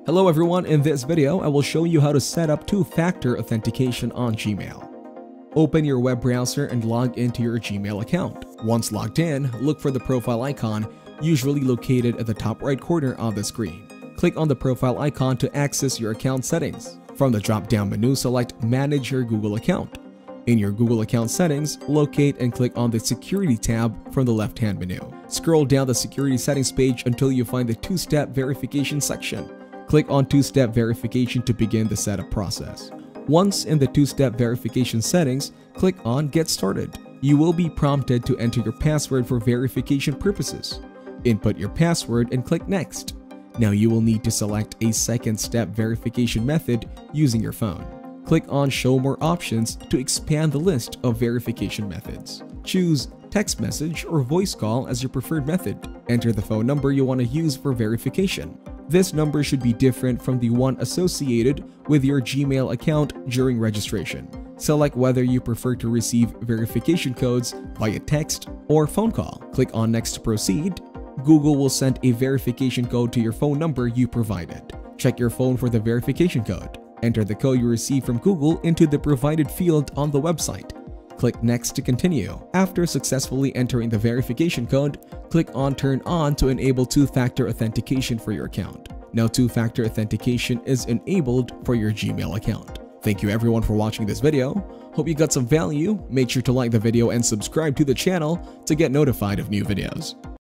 Hello everyone, in this video I will show you how to set up two-factor authentication on Gmail. Open your web browser and log into your Gmail account. Once logged in, look for the profile icon, usually located at the top right corner of the screen. Click on the profile icon to access your account settings. From the drop-down menu, select Manage your Google account. In your Google account settings, locate and click on the Security tab from the left-hand menu. Scroll down the Security settings page until you find the two-step verification section. Click on two-step verification to begin the setup process. Once in the two-step verification settings, click on Get Started. You will be prompted to enter your password for verification purposes. Input your password and click Next. Now you will need to select a second-step verification method using your phone. Click on Show More Options to expand the list of verification methods. Choose text message or voice call as your preferred method. Enter the phone number you want to use for verification. This number should be different from the one associated with your Gmail account during registration. Select whether you prefer to receive verification codes via text or phone call. Click on Next to proceed. Google will send a verification code to your phone number you provided. Check your phone for the verification code. Enter the code you received from Google into the provided field on the website. Click Next to continue. After successfully entering the verification code, click on Turn On to enable two-factor authentication for your account. Now two-factor authentication is enabled for your Gmail account. Thank you everyone for watching this video. Hope you got some value. Make sure to like the video and subscribe to the channel to get notified of new videos.